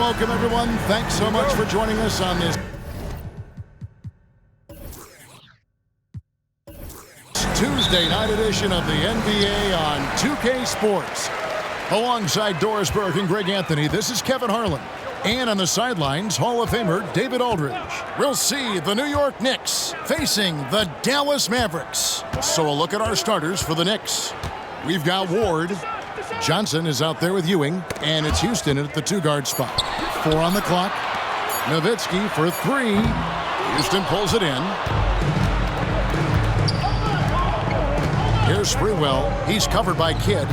welcome, everyone. Thanks so much for joining us on this Tuesday night edition of the NBA on 2K Sports. Alongside Doris Burke and Greg Anthony, this is Kevin Harlan. And on the sidelines, Hall of Famer David Aldridge. We'll see the New York Knicks facing the Dallas Mavericks. So a look at our starters for the Knicks. We've got Ward. Johnson is out there with Ewing, and it's Houston at the two-guard spot. 4 on the clock. Nowitzki for 3. Houston pulls it in. Here's Sprewell. He's covered by Kidd.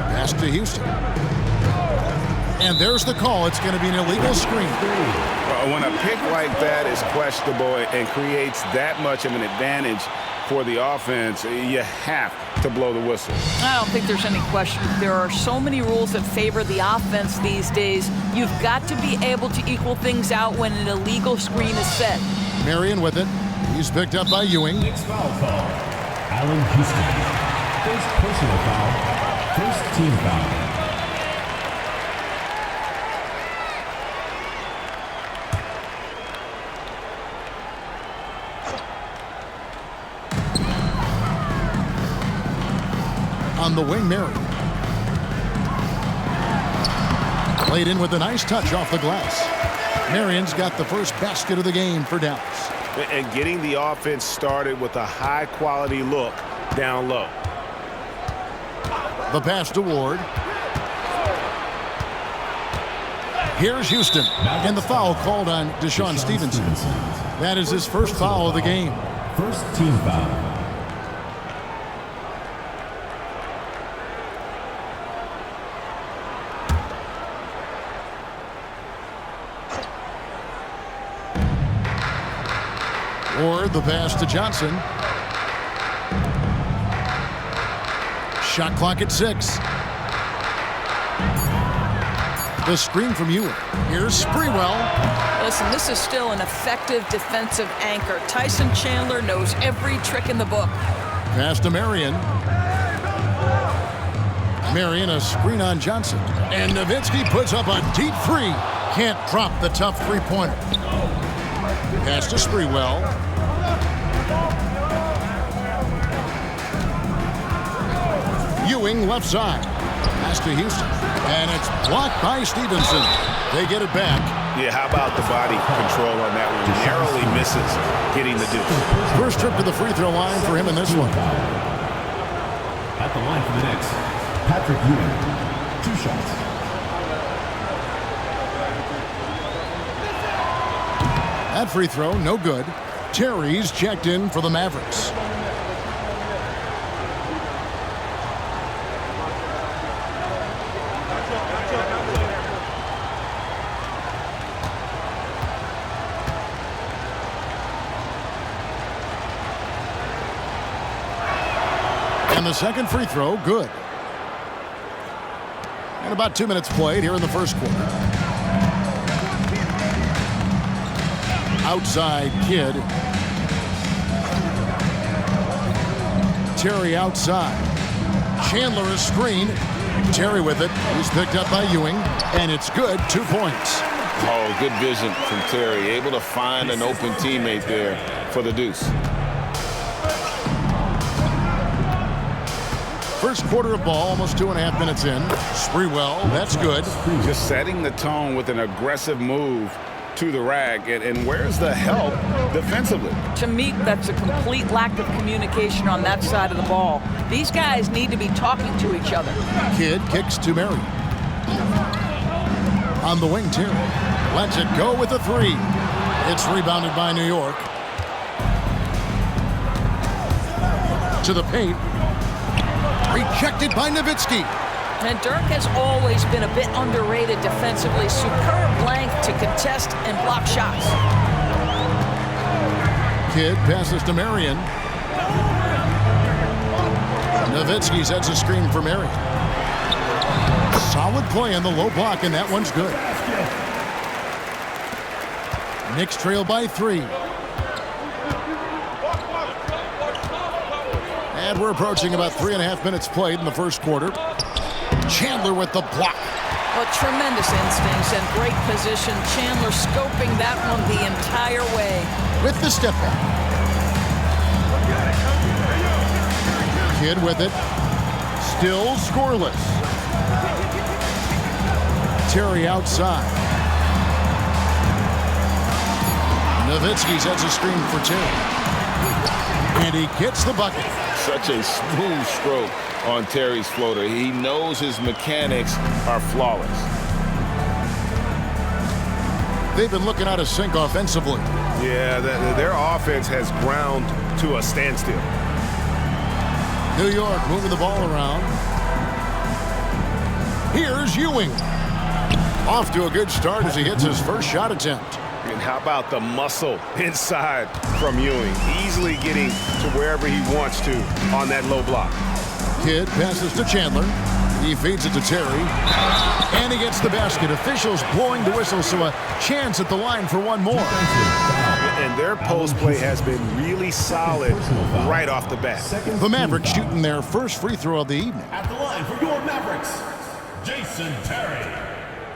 Pass to Houston. And there's the call. It's going to be an illegal screen. When a pick like that is questionable and creates that much of an advantage for the offense, you have to blow the whistle. I don't think there's any question. There are so many rules that favor the offense these days. You've got to be able to equal things out when an illegal screen is set. Marion with it. He's picked up by Ewing. Knicks foul call. Allen Houston. First personal foul. First team foul. On the wing, Marion. Played in with a nice touch off the glass. Marion's got the first basket of the game for Dallas. And getting the offense started with a high-quality look down low. The pass to Ward. Here's Houston. And the foul called on Deshaun Stevenson. That is his first foul of the game. First team foul. Ward, the pass to Johnson. Shot clock at 6. The screen from Ewing. Here's Sprewell. Listen, this is still an effective defensive anchor. Tyson Chandler knows every trick in the book. Pass to Marion. Marion, a screen on Johnson. And Nowitzki puts up a deep 3. Can't drop the tough three-pointer. Pass to Sprewell. Ewing left side. Pass to Houston. And it's blocked by Stevenson. They get it back. Yeah, how about the body control on that one? Narrowly misses getting the deuce. First trip to the free throw line for him in this one. At the line for the Knicks, Patrick Ewing. 2 shots. That free throw, no good. Terry's checked in for the Mavericks. And the second free throw, good. And about 2 minutes played here in the first quarter. Outside Kidd. Terry outside. Chandler is screened. Terry with it. He's picked up by Ewing. And it's good. 2 points. Oh, good vision from Terry. Able to find an open teammate there for the deuce. First quarter of ball, almost 2.5 minutes in. Sprewell, that's good. Just setting the tone with an aggressive move to the rack. And where's the help defensively? To me, that's a complete lack of communication on that side of the ball. These guys need to be talking to each other. Kidd kicks to Marion. On the wing, Terry lets it go with a 3. It's rebounded by New York. To the paint. Rejected by Nowitzki. And Dirk has always been a bit underrated defensively. Superb length to contest and block shots. Kidd passes to Marion. Nowitzki sets a screen for Marion. Solid play on the low block, and that one's good. Knicks trail by 3. And we're approaching about 3.5 minutes played in the first quarter. Chandler with the block. Well, tremendous instincts and great position. Chandler scoping that one the entire way. With the step back. Kidd with it. Still scoreless. Terry outside. Nowitzki sets a screen for Terry. And he gets the bucket. Such a smooth stroke on Terry's floater. He knows his mechanics are flawless. They've been looking out of sync offensively. Yeah, their offense has ground to a standstill. New York moving the ball around. Here's Ewing. Off to a good start as he hits his first shot attempt. And how about the muscle inside from Ewing? Easily getting to wherever he wants to on that low block. Kidd passes to Chandler. He feeds it to Terry. And he gets the basket. Officials blowing the whistle, so a chance at the line for one more. And their post play has been really solid right off the bat. The Mavericks shooting their first free throw of the evening. At the line for your Mavericks, Jason Terry.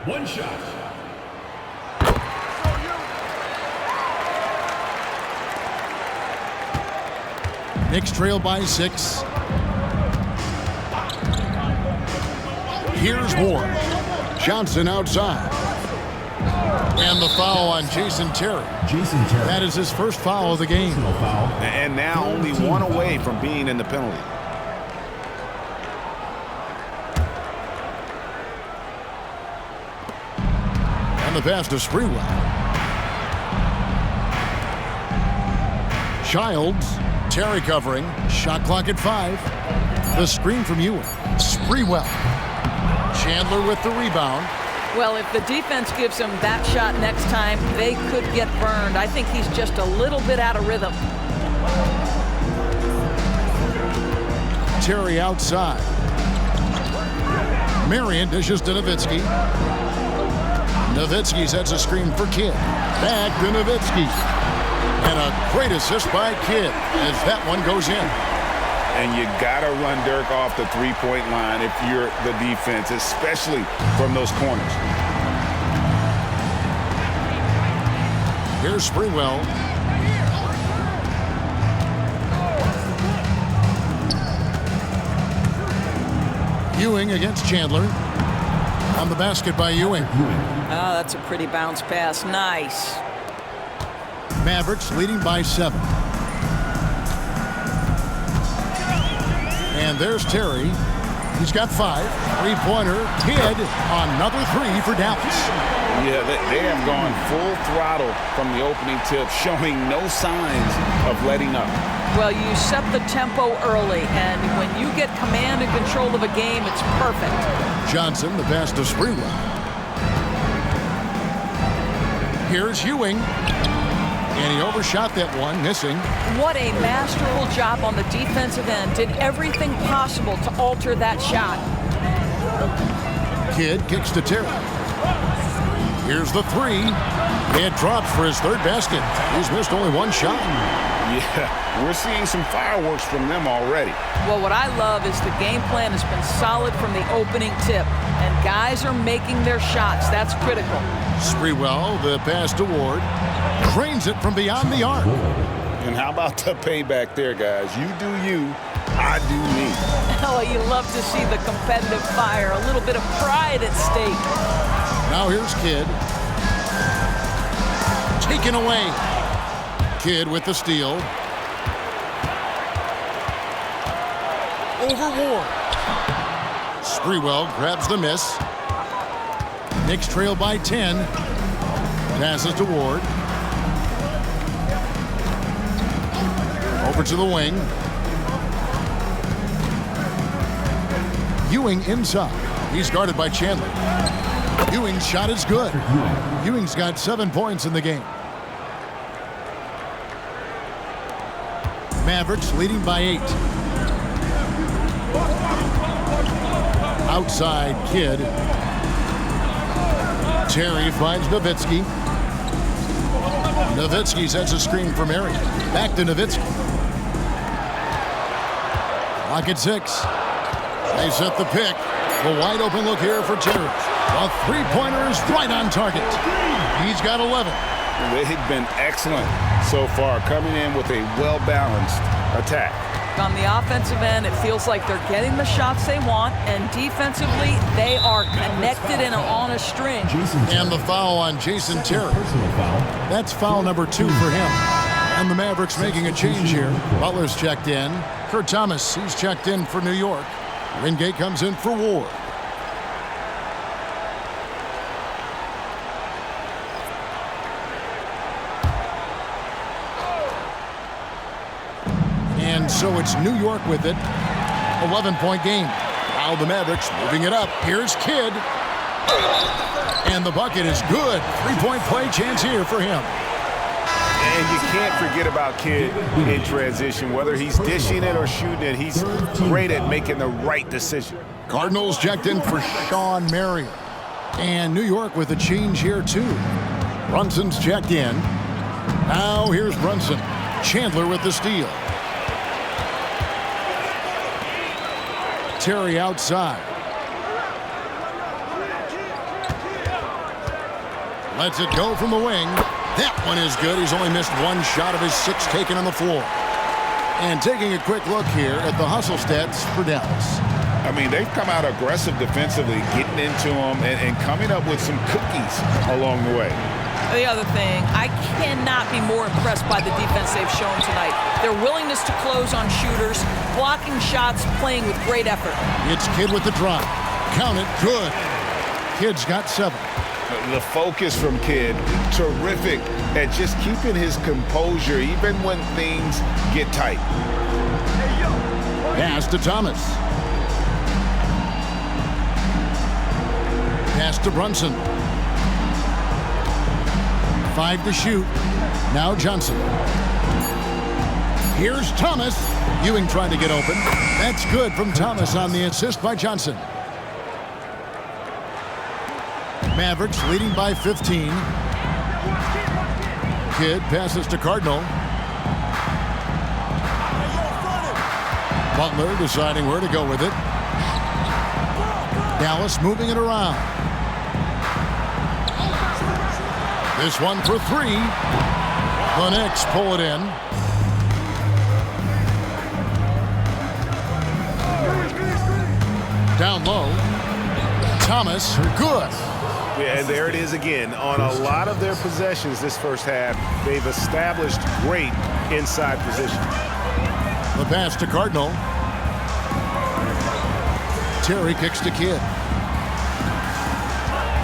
One shot. Knicks trail by 6. Here's Ward. Johnson outside. And the foul on Jason Terry. That is his first foul of the game. And now only one away from being in the penalty. And the pass to Sprewell. Childs. Terry covering. Shot clock at 5. The screen from Ewing. Sprewell. Chandler with the rebound. Well, if the defense gives him that shot next time, they could get burned. I think he's just a little bit out of rhythm. Terry outside. Marion dishes to Nowitzki. Nowitzki sets a screen for Kidd. Back to Nowitzki. And a great assist by Kidd as that one goes in. And you got to run Dirk off the three-point line if you're the defense, especially from those corners. Here's Sprewell. Ewing against Chandler. On the basket by Ewing. Oh, that's a pretty bounce pass. Nice. Mavericks leading by 7. And there's Terry. He's got 5. Three-pointer. Kidd on another 3 for Dallas. Yeah, they have gone full throttle from the opening tip, showing no signs of letting up. Well, you set the tempo early, and when you get command and control of a game, it's perfect. Johnson, the pass to Sprewell. Here's Ewing. And he overshot that one, missing. What a masterful job on the defensive end. Did everything possible to alter that shot. Kidd kicks to Terry. Here's the 3. It drops for his 3rd basket. He's missed only 1 shot. Yeah, we're seeing some fireworks from them already. Well, what I love is the game plan has been solid from the opening tip. And guys are making their shots. That's critical. Sprewell, the pass to Ward. Cranes it from beyond the arc. And how about the payback there, guys? You do you, I do me. Oh, you love to see the competitive fire. A little bit of pride at stake. Now here's Kidd. Taken away. Kidd with the steal. Over Ward. Sprewell grabs the miss. Knicks trail by 10. Passes to Ward. Over to the wing. Ewing inside. He's guarded by Chandler. Ewing's shot is good. Ewing's got 7 points in the game. Mavericks leading by 8. Outside Kidd. Terry finds Nowitzki. Nowitzki sets a screen for Marion. Back to Nowitzki. Clock at 6. They set the pick. The wide open look here for Terry. The three-pointer is right on target. He's got 11. They've been excellent so far, coming in with a well-balanced attack. On the offensive end, it feels like they're getting the shots they want, and defensively, they are connected and are on a string. And the foul on Jason Terry. That's foul number 2 for him. And the Mavericks making a change here. Butler's checked in. Kurt Thomas, he's checked in for New York. Wingate comes in for Ward. And so it's New York with it. 11-point game. Now the Mavericks moving it up. Here's Kidd. And the bucket is good. 3-point play chance here for him. And you can't forget about Kidd in transition. Whether he's dishing it or shooting it, he's great at making the right decision. Cardinals checked in for Sean Marion. And New York with a change here, too. Brunson's checked in. Now here's Brunson. Chandler with the steal. Terry outside. Lets it go from the wing. That one is good. He's only missed one shot of his 6 taken on the floor. And taking a quick look here at the hustle stats for Dallas. I mean, they've come out aggressive defensively, getting into them and coming up with some cookies along the way. The other thing, I cannot be more impressed by the defense they've shown tonight. Their willingness to close on shooters, blocking shots, playing with great effort. It's Kidd with the drive. Count it, good. Kidd's got 7. The focus from Kidd, terrific at just keeping his composure even when things get tight. Pass to Thomas. Pass to Brunson. 5 to shoot. Now Johnson. Here's Thomas. Ewing trying to get open. That's good from Thomas on the assist by Johnson. Mavericks leading by 15. Kidd passes to Cardinal. Butler deciding where to go with it. Dallas moving it around. This one for 3. The Knicks pull it in. Down low. Thomas, good. Yeah, and there it is again. On a lot of their possessions this first half, they've established great inside position. The pass to Cardinal. Terry kicks to Kidd.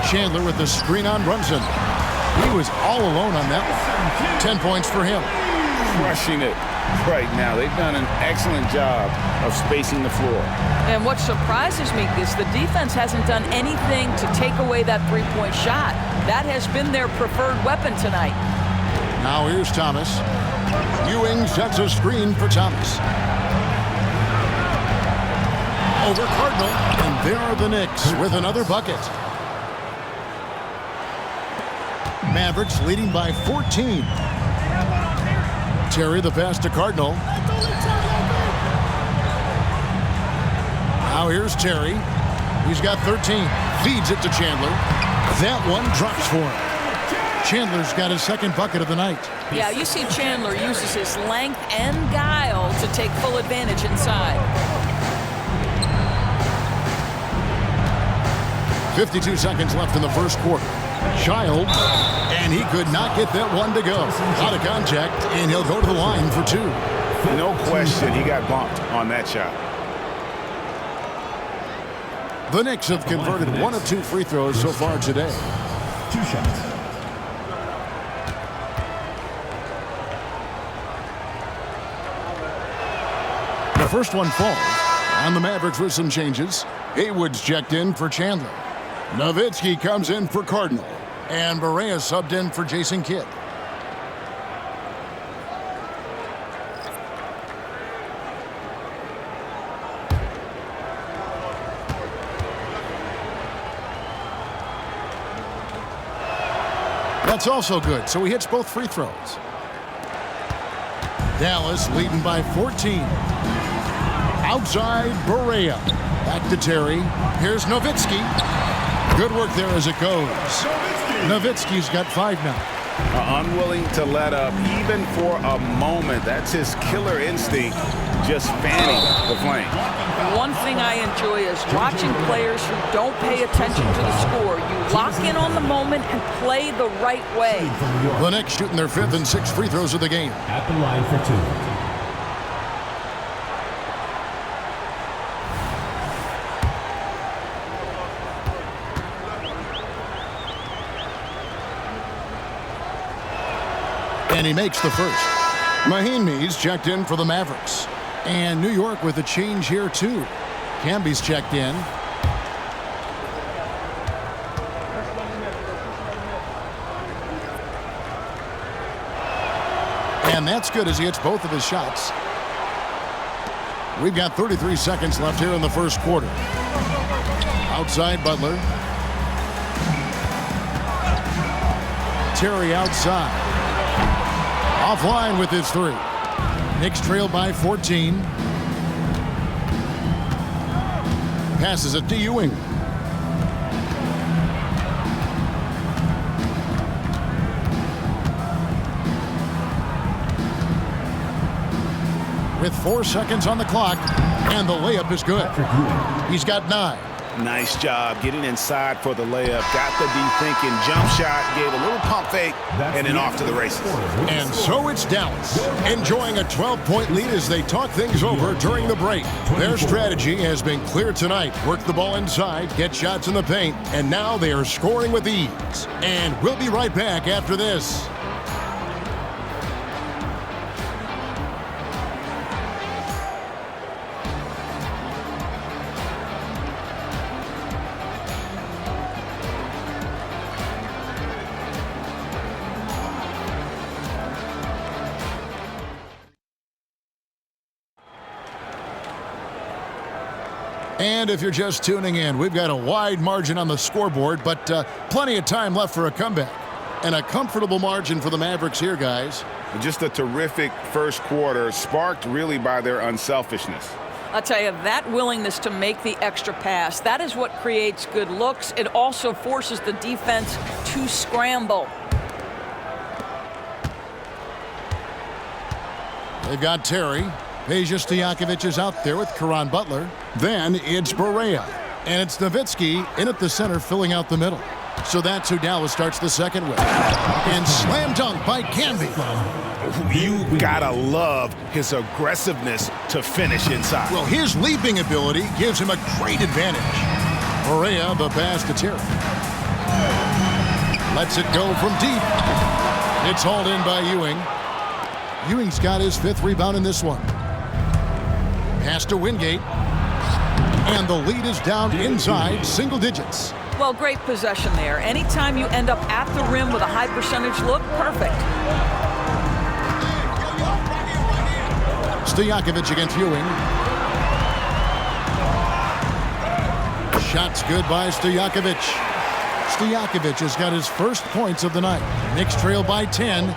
Chandler with the screen on Brunson. He was all alone on that one. 10 points for him. Crushing it right now. They've done an excellent job of spacing the floor. And what surprises me is the defense hasn't done anything to take away that three-point shot. That has been their preferred weapon tonight. Now here's Thomas. Ewing sets a screen for Thomas. Over Cardinal, and there are the Knicks with another bucket. Mavericks leading by 14. Terry the pass to Cardinal. Now here's Terry. He's got 13. Feeds it to Chandler. That one drops for him. Chandler's got his second bucket of the night. Yeah, you see Chandler uses his length and guile to take full advantage inside. 52 seconds left in the first quarter. Child, and he could not get that one to go. Out of contact, and he'll go to the line for 2. No question, he got bumped on that shot. The Knicks have converted 1 of 2 free throws so far today. 2 shots. The first one falls, and the Mavericks with some changes. Haywood's checked in for Chandler. Nowitzki comes in for Cardinal. And Barea subbed in for Jason Kidd. That's also good, so he hits both free throws. Dallas leading by 14. Outside, Barea. Back to Terry. Here's Nowitzki. Good work there as it goes. Nowitzki's got 5 now. Unwilling to let up even for a moment. That's his killer instinct, just fanning the flame. One thing I enjoy is watching players who don't pay attention to the score. You lock in on the moment and play the right way. The Knicks shooting their 5th and 6th free throws of the game. At the line for 2. And he makes the first. Mahinmi's checked in for the Mavericks. And New York with a change here, too. Camby's checked in. And that's good as he hits both of his shots. We've got 33 seconds left here in the first quarter. Outside, Butler. Terry outside. Offline with his 3. Knicks trail by 14. Passes it to Ewing. With 4 seconds on the clock, and the layup is good. He's got 9. Nice job getting inside for the layup. Got the D-thinking jump shot, gave a little pump fake, and then off to the races. And so it's Dallas, enjoying a 12-point lead as they talk things over during the break. Their strategy has been clear tonight. Work the ball inside, get shots in the paint, and now they are scoring with ease. And we'll be right back after this. And if you're just tuning in, we've got a wide margin on the scoreboard, but plenty of time left for a comeback. And a comfortable margin for the Mavericks here, guys. Just a terrific first quarter, sparked really by their unselfishness. I'll tell you, that willingness to make the extra pass, that is what creates good looks. It also forces the defense to scramble. They've got Terry. Peja Stojakovic is out there with Caron Butler. Then it's Barea. And it's Nowitzki in at the center, filling out the middle. So that's who Dallas starts the second with. And slam dunk by Camby. You gotta love his aggressiveness to finish inside. Well, his leaping ability gives him a great advantage. Barea, the pass to Terry. Lets it go from deep. It's hauled in by Ewing. Ewing's got his 5th rebound in this one. Pass to Wingate. And the lead is down inside single digits. Well, great possession there. Anytime you end up at the rim with a high percentage look, perfect. Stojakovic against Ewing. Shot's good by Stojakovic. Stojakovic has got his first points of the night. Knicks trail by 10.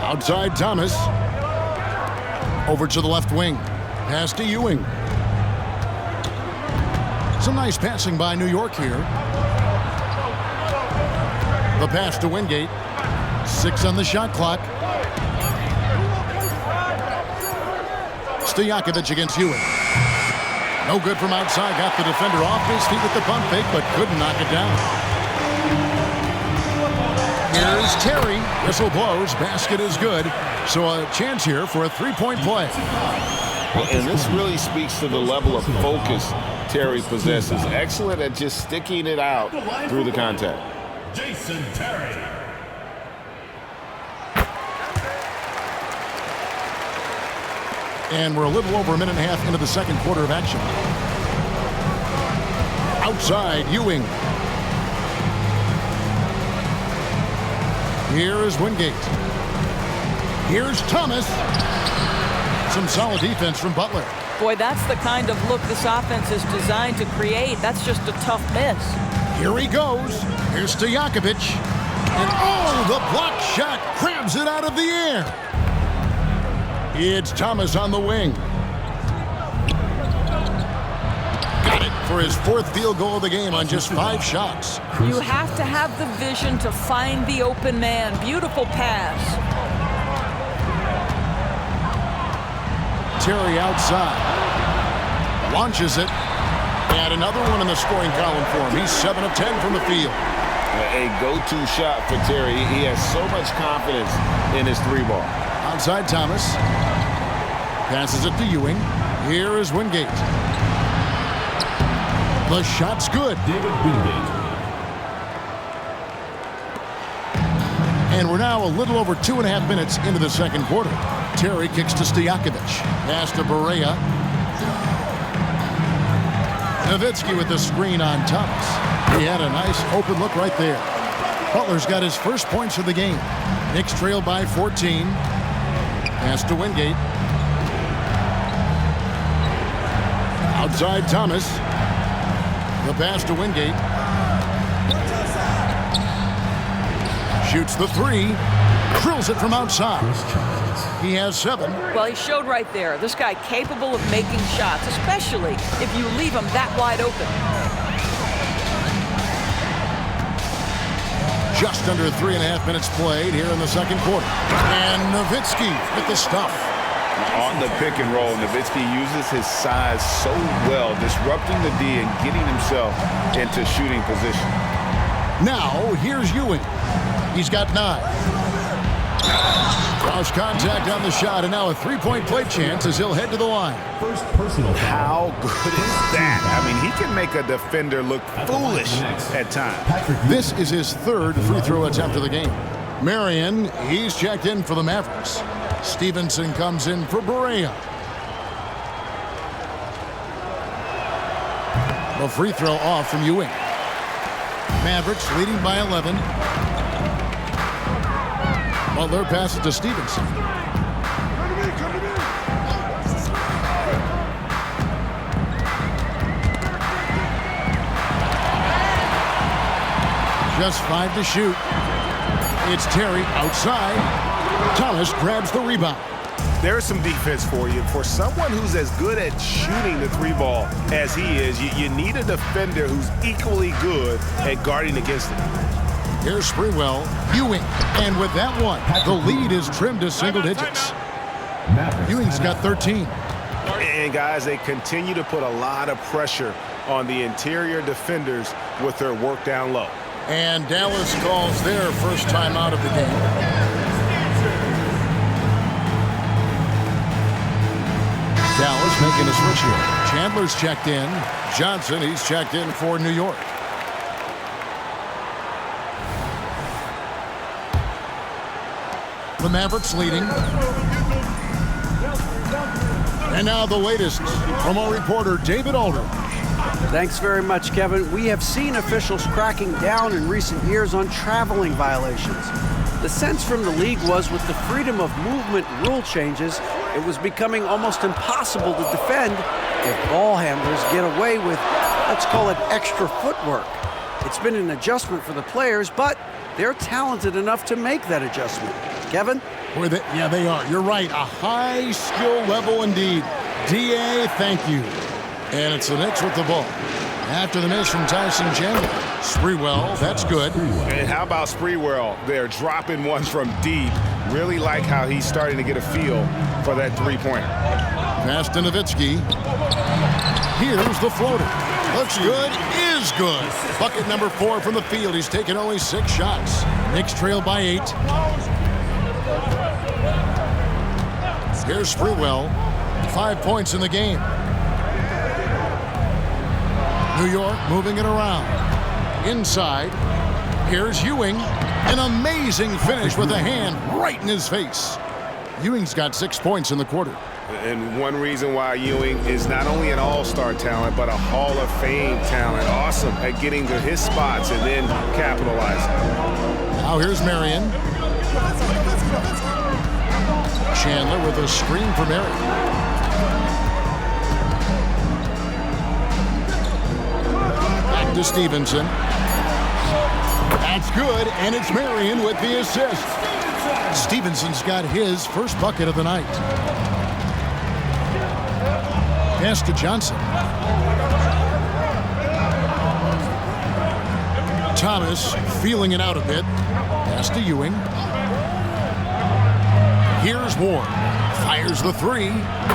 Outside Thomas. Over to the left wing. Pass to Ewing. Some nice passing by New York here. The pass to Wingate. 6 on the shot clock. Stojakovic against Ewing. No good from outside. Got the defender off his feet with the pump fake, but couldn't knock it down. Here's Terry. Whistle blows. Basket is good. So a chance here for a 3-point play. And this really speaks to the level of focus Terry possesses. Excellent at just sticking it out through the contact. Jason Terry. And we're a little over a minute and a half into the second quarter of action. Outside, Ewing. Here is Wingate. Here's Thomas. Some solid defense from Butler. Boy, that's the kind of look this offense is designed to create. That's just a tough miss. Here he goes. Here's Stojakovic. And oh, the block shot grabs it out of the air. It's Thomas on the wing. for his 4th field goal of the game on just 5 shots. You have to have the vision to find the open man. Beautiful pass. Terry outside. Launches it. And another one in the scoring column for him. He's 7 of 10 from the field. A go-to shot for Terry. He has so much confidence in his 3-ball. Outside Thomas. Passes it to Ewing. Here is Wingate. The shot's good. David Wingate. And we're now a little over 2.5 minutes into the second quarter. Terry kicks to Stojakovic. Pass to Barea. Nowitzki with the screen on Thomas. He had a nice open look right there. Butler's got his first points of the game. Knicks trail by 14. Pass to Wingate. Outside Thomas. The pass to Wingate. Shoots the 3. Drills it from outside. He has 7. Well, he showed right there. This guy capable of making shots, especially if you leave him that wide open. Just under 3.5 minutes played here in the second quarter. And Nowitzki with the stuff. On the pick and roll, Nowitzki uses his size so well, disrupting the D and getting himself into shooting position. Now, here's Ewing. He's got 9. Cross contact on the shot, and now a 3-point play chance as he'll head to the line. First personal foul. How good is that? I mean, he can make a defender look foolish at times. This is his 3rd free throw attempt of the game. Marion, he's checked in for the Mavericks. Stevenson comes in for Barea. The free throw off from Ewing. Mavericks leading by 11. Butler passes to Stevenson. Just 5 to shoot. It's Terry outside. Thomas grabs the rebound. There's some defense for you. For someone who's as good at shooting the 3-ball as he is, you need a defender who's equally good at guarding against him. Here's Sprewell, Ewing, and with that one, the lead is trimmed to single digits. Ewing's got 13. And guys, they continue to put a lot of pressure on the interior defenders with their work down low. And Dallas calls their first time out of the game. Dallas making a switch here. Chandler's checked in. Johnson, he's checked in for New York. The Mavericks leading. And now the latest from our reporter, David Aldridge. Thanks very much, Kevin. We have seen officials cracking down in recent years on traveling violations. The sense from the league was with the freedom of movement rule changes, it was becoming almost impossible to defend if ball handlers get away with, let's call it, extra footwork. It's been an adjustment for the players, but they're talented enough to make that adjustment. Kevin? Yeah, they are. You're right. A high skill level indeed. DA, thank you. And it's the Knicks with the ball. After the miss from Tyson Chandler. Sprewell, that's good. And how about Sprewell? They're dropping one from deep. Really like how he's starting to get a feel for that 3-pointer. Pass to Nowitzki. Here's the floater. Looks good, is good. Bucket number 4 from the field. He's taken only 6 shots. Knicks trail by 8. Here's Sprewell. 5 points in the game. New York moving it around. Inside. Here's Ewing. An amazing finish with a hand right in his face. Ewing's got 6 points in the quarter. And one reason why Ewing is not only an all-star talent, but a Hall of Fame talent. Awesome at getting to his spots and then capitalizing. Now here's Marion. Chandler with a screen for Marion. Back to Stevenson. That's good, and it's Marion with the assist. Stevenson's got his first bucket of the night. Pass to Johnson. Thomas feeling it out a bit. Pass to Ewing. Here's Ward. Fires the three.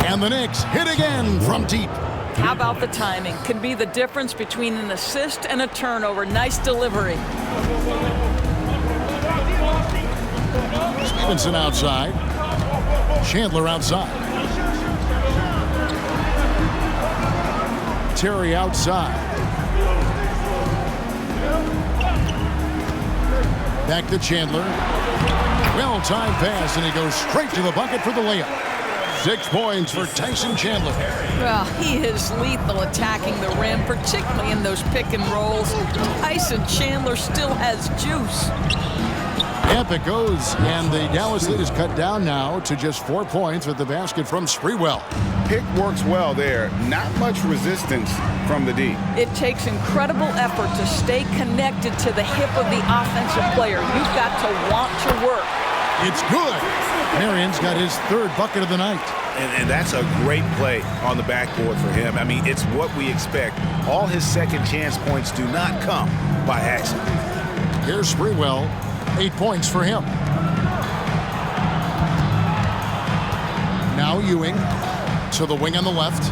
And the Knicks hit again from deep. How about the timing? Can be the difference between an assist and a turnover. Nice delivery. Stevenson outside. Chandler outside. Terry outside. Back to Chandler. Well-timed pass, and he goes straight to the bucket for the layup. 6 points for Tyson Chandler. Well, he is lethal attacking the rim, particularly in those pick and rolls. Tyson Chandler still has juice. Yep, it goes, and the Dallas lead is cut down now to just 4 points with the basket from Sprewell. Pick works well there. Not much resistance from the D. It takes incredible effort to stay connected to the hip of the offensive player. You've got to want to work. It's good. Marion's got his 3rd bucket of the night. And that's a great play on the backboard for him. I mean, it's what we expect. All his second chance points do not come by accident. Here's Sprewell. 8 points for him. Now Ewing to the wing on the left.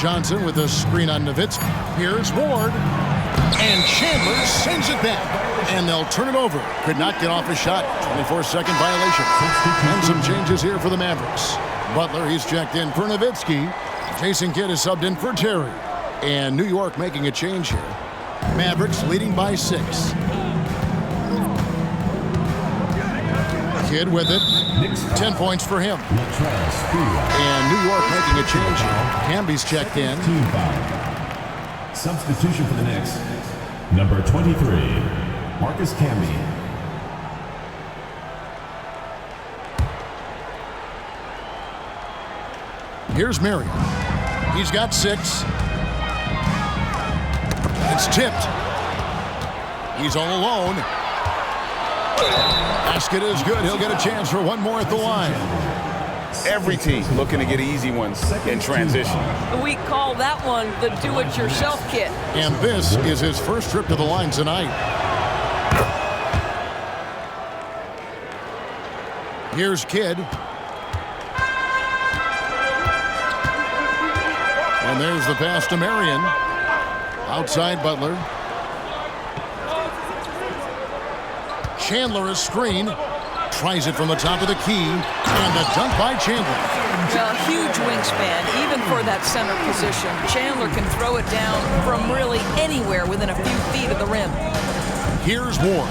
Johnson with a screen on Nowitzki. Here's Ward. And Chandler sends it back. And they'll turn it over. Could not get off a shot. 24-second violation. And some changes here for the Mavericks. Butler, he's checked in for Nowitzki. Jason Kidd is subbed in for Terry. And New York making a change here. Mavericks leading by 6. Kidd with it. 10 points for him. And New York making a change here. Camby's checked in. Substitution for the Knicks. Number 23, Marcus Camby. Here's Marion. He's got 6. It's tipped. He's all alone. Basket is good. He'll get a chance for one more at the line. Every team looking to get easy ones in transition. We call that one the do-it-yourself kit. And this is his first trip to the line tonight. Here's Kidd. And there's the pass to Marion. Outside Butler. Chandler is screened. Tries it from the top of the key. And a dunk by Chandler. Well, huge wingspan, even for that center position. Chandler can throw it down from really anywhere within a few feet of the rim. Here's Ward.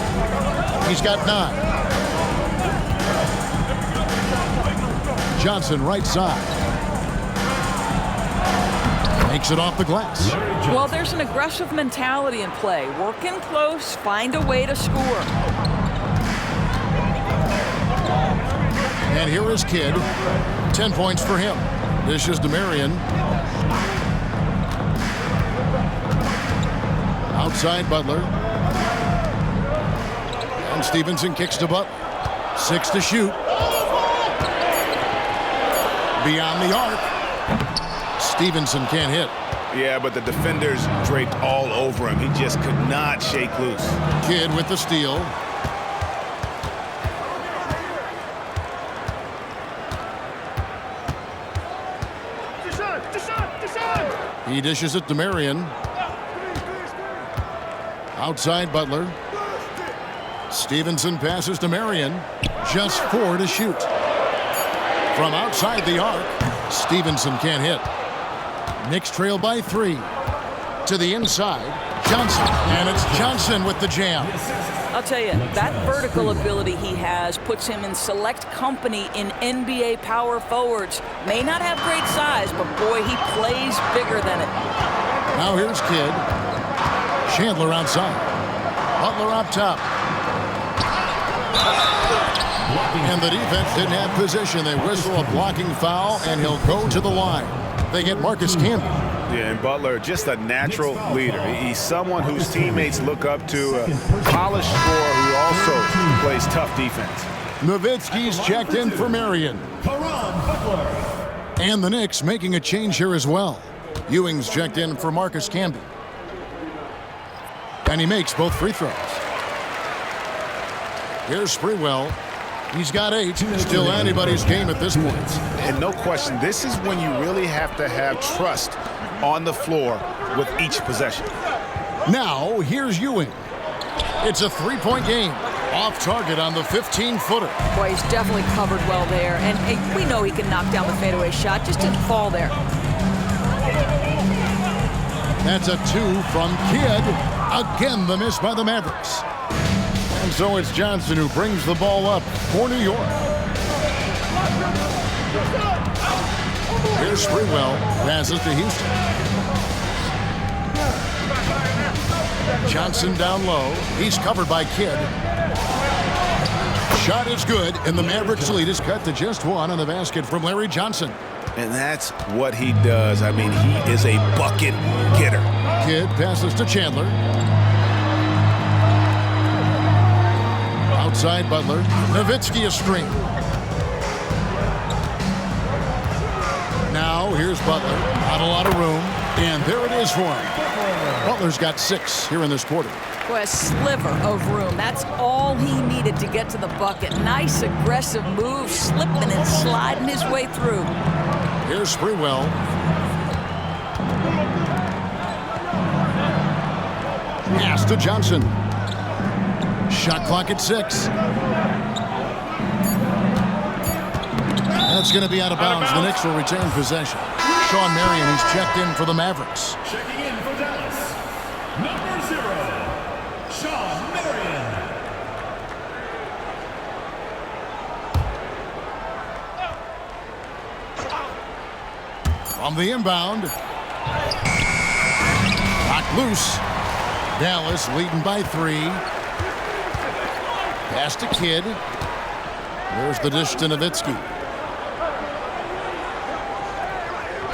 He's got 9. Johnson right side. Makes it off the glass. Well, there's an aggressive mentality in play. Work in close, find a way to score. And here is Kidd. 10 points for him. Dishes to Marion. Outside Butler. And Stevenson kicks to Butler. 6 to shoot. Beyond the arc. Stevenson can't hit. Yeah, but the defenders draped all over him. He just could not shake loose. Kidd with the steal. He dishes it to Marion. Outside Butler. Stevenson passes to Marion. Just 4 to shoot. From outside the arc, Stevenson can't hit. Knicks trail by 3. To the inside, Johnson. And it's Johnson with the jam. I'll tell you, that vertical ability he has puts him in select company in NBA power forwards. May not have great size, but boy, he plays bigger than it. Now here's Kidd. Chandler outside. Butler up top. And the defense didn't have position. They whistle a blocking foul, and he'll go to the line. They get Marcus Camby. Yeah, and Butler, just a natural leader. He's someone whose teammates look up to, a polished scorer who also plays tough defense. Nowitzki's checked in for Marion. And the Knicks making a change here as well. Ewing's checked in for Marcus Camby. And he makes both free throws. Here's Sprewell. He's got 8. Still anybody's game at this point. And no question, this is when you really have to have trust on the floor with each possession. Now, here's Ewing. It's a 3-point game. Off target on the 15-footer. Boy, he's definitely covered well there. And we know he can knock down the fadeaway shot. Just didn't fall there. That's a 2 from Kidd. Again, the miss by the Mavericks. And so it's Johnson who brings the ball up for New York. Here's Sprewell. Passes to Houston. Johnson down low. He's covered by Kidd. Shot is good, and the Mavericks lead is cut to just 1 on the basket from Larry Johnson. And that's what he does. I mean, he is a bucket getter. Kidd passes to Chandler. Outside Butler. Nowitzki a screen. Now here's Butler. Not a lot of room. And there it is for him. Butler's got 6 here in this quarter. Boy, a sliver of room. That's all he needed to get to the bucket. Nice aggressive move, slipping and sliding his way through. Here's Sprewell. Pass to Johnson. Shot clock at 6. That's going to be out of bounds. The Knicks will return possession. Shawn Marion, who's checked in for the Mavericks. Checking in for Dallas, number 0, Shawn Marion. On the inbound. Knocked loose. Dallas leading by 3. Pass to Kidd. There's the dish to Nowitzki.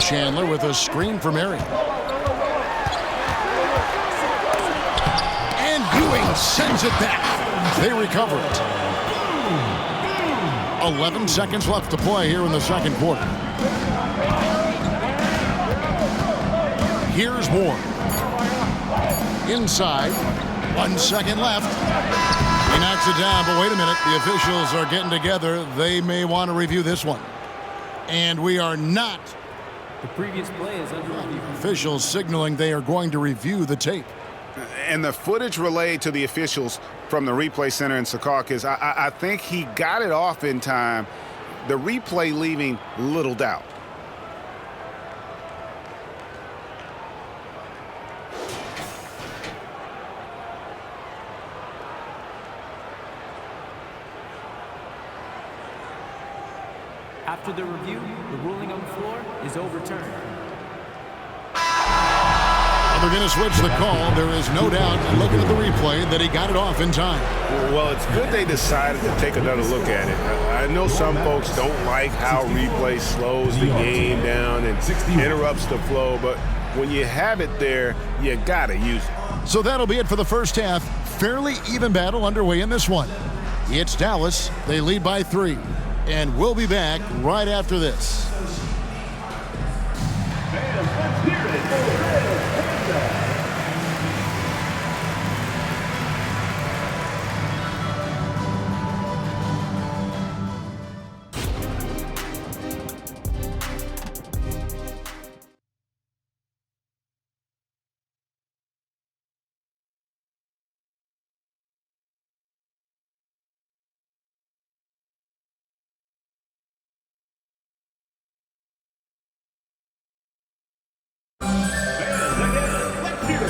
Chandler with a screen for Marion. And Ewing sends it back. They recover it. 11 seconds left to play here in the second quarter. Here's Moore. Inside. 1 second left. He knocks it down, but wait a minute. The officials are getting together. They may want to review this one. And we are not. The previous play is under review. Officials signaling they are going to review the tape. And the footage relayed to the officials from the replay center in Secaucus, I think he got it off in time. The replay leaving little doubt. After the review, the ruling on the floor is overturned. They're going to switch the call. There is no doubt, looking at the replay, that he got it off in time. Well, it's good they decided to take another look at it. I know some folks don't like how replay slows the game down and interrupts the flow, but when you have it there, you got to use it. So that'll be it for the first half. Fairly even battle underway in this one. It's Dallas. They lead by 3. And we'll be back right after this.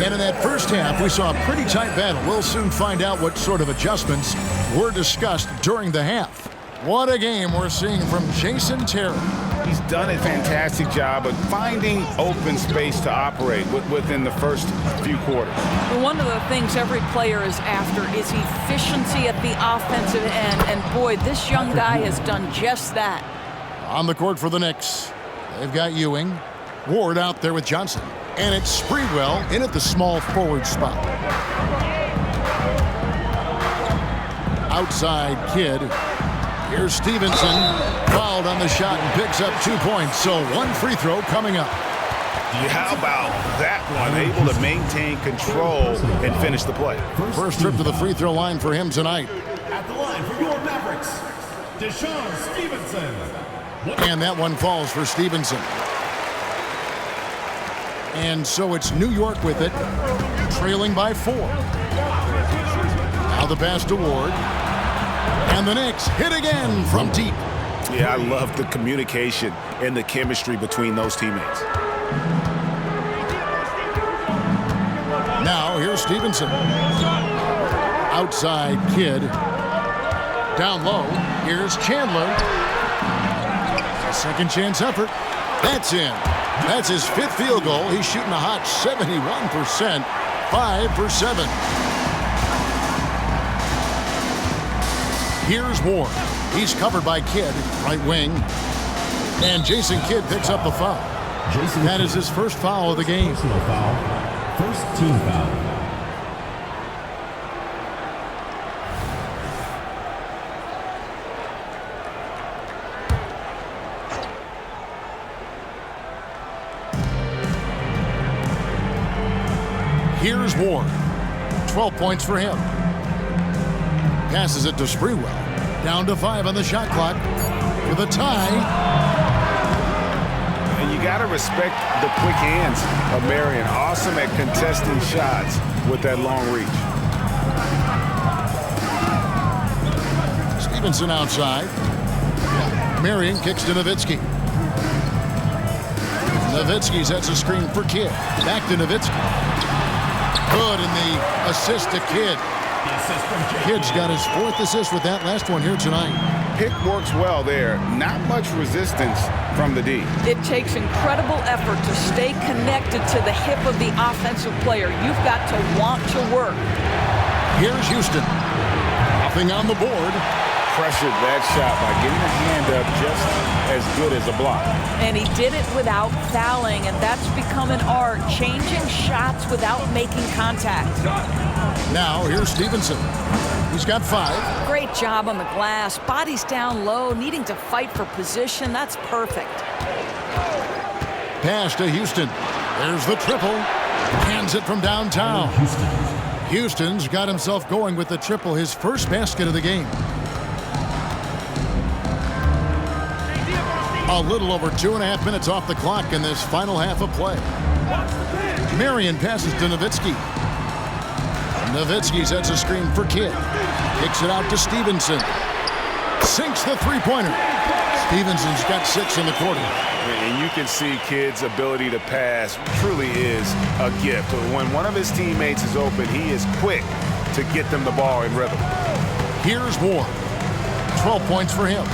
And in that first half, we saw a pretty tight battle. We'll soon find out what sort of adjustments were discussed during the half. What a game we're seeing from Jason Terry. He's done a fantastic job of finding open space to operate within the first few quarters. One of the things every player is after is efficiency at the offensive end. And boy, this young guy has done just that. On the court for the Knicks, they've got Ewing. Ward out there with Johnson. And it's Sprewell in at the small forward spot. Outside Kidd. Here's Stevenson. Fouled on the shot and picks up 2 points. So 1 free throw coming up. How about that one? Able to maintain control and finish the play. First trip to the free throw line for him tonight. At the line for your Mavericks, Stevenson. And that one falls for Stevenson. And so it's New York with it, trailing by 4. Now the pass to Ward. And the Knicks hit again from deep. Yeah, I love the communication and the chemistry between those teammates. Now here's Stevenson. Outside Kidd. Down low, here's Chandler. A second chance effort. That's in. That's his 5th field goal. He's shooting a hot 71%. 5 for 7. Here's Ward. He's covered by Kidd, right wing. And Jason Kidd picks up the foul. That is his first foul of the game. Personal foul. First team foul. Here's Ward. 12 points for him. Passes it to Sprewell. Down to 5 on the shot clock. With a tie. And you got to respect the quick hands of Marion. Awesome at contesting shots with that long reach. Stevenson outside. Marion kicks to Nowitzki. Nowitzki sets a screen for Kidd. Back to Nowitzki. Good, and the assist to Kidd. Kidd's got his 4th assist with that last one here tonight. Pick works well there. Not much resistance from the D. It takes incredible effort to stay connected to the hip of the offensive player. You've got to want to work. Here's Houston. Nothing on the board. Pressured that shot by getting a hand up just as good as a block. And he did it without fouling, and that's become an art, changing shots without making contact. Now here's Stevenson. He's got 5. Great job on the glass. Body's down low, needing to fight for position. That's perfect. Pass to Houston. There's the triple. Hands it from downtown. Houston's got himself going with the triple, his first basket of the game. A little over 2.5 minutes off the clock in this final half of play. Marion passes to Nowitzki. Nowitzki sets a screen for Kidd. Kicks it out to Stevenson. Sinks the three-pointer. Stevenson's got 6 in the quarter. And you can see Kidd's ability to pass truly is a gift. When one of his teammates is open, he is quick to get them the ball in rhythm. Here's Ward. 12 points for him.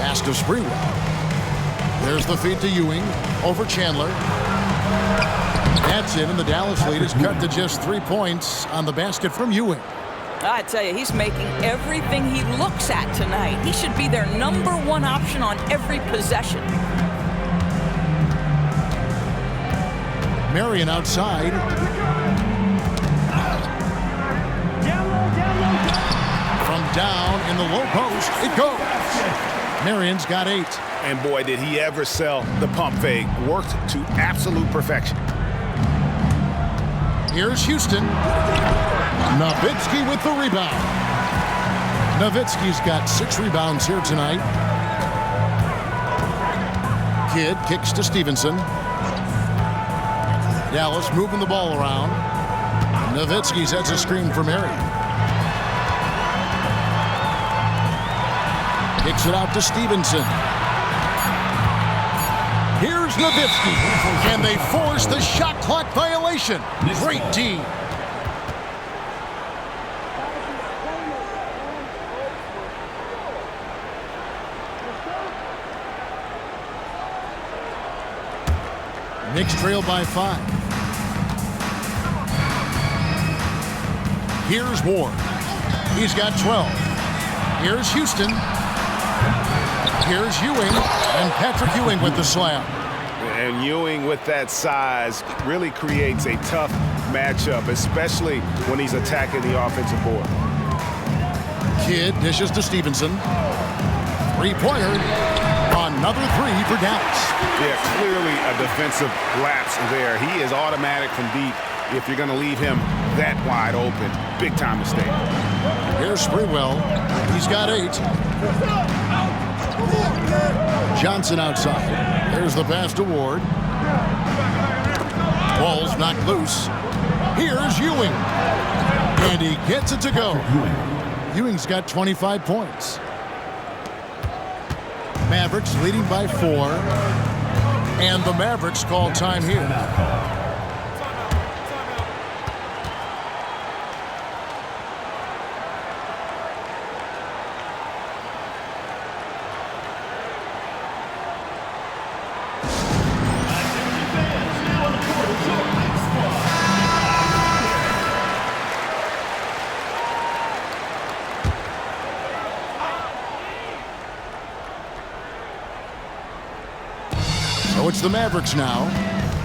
Pass to Sprewell. There's the feed to Ewing. Over Chandler. That's it, and the Dallas lead is cut to just 3 points on the basket from Ewing. I tell you, he's making everything he looks at tonight. He should be their #1 option on every possession. Marion outside. From down in the low post, it goes. Marion's got 8. And boy, did he ever sell the pump fake. Worked to absolute perfection. Here's Houston. Nowitzki with the rebound. Nowitzki's got 6 rebounds here tonight. Kidd kicks to Stevenson. Dallas moving the ball around. Nowitzki sets a screen for Marion. Kicks it out to Stevenson. Here's Nowitzki, and they force the shot clock violation. Great D. Knicks trail by 5. Here's Ward. He's got 12. Here's Houston. Here's Ewing, and Patrick Ewing with the slam. And Ewing with that size really creates a tough matchup, especially when he's attacking the offensive board. Kidd dishes to Stevenson. Three-pointer on another three for Dallas. Yeah, clearly a defensive lapse there. He is automatic from deep if you're going to leave him that wide open. Big time mistake. Here's Sprewell. He's got 8. Johnson outside. There's the pass to Ward. Ball's knocked loose. Here's Ewing. And he gets it to go. Ewing's got 25 points. Mavericks leading by 4. And the Mavericks call time here. So it's the Mavericks now.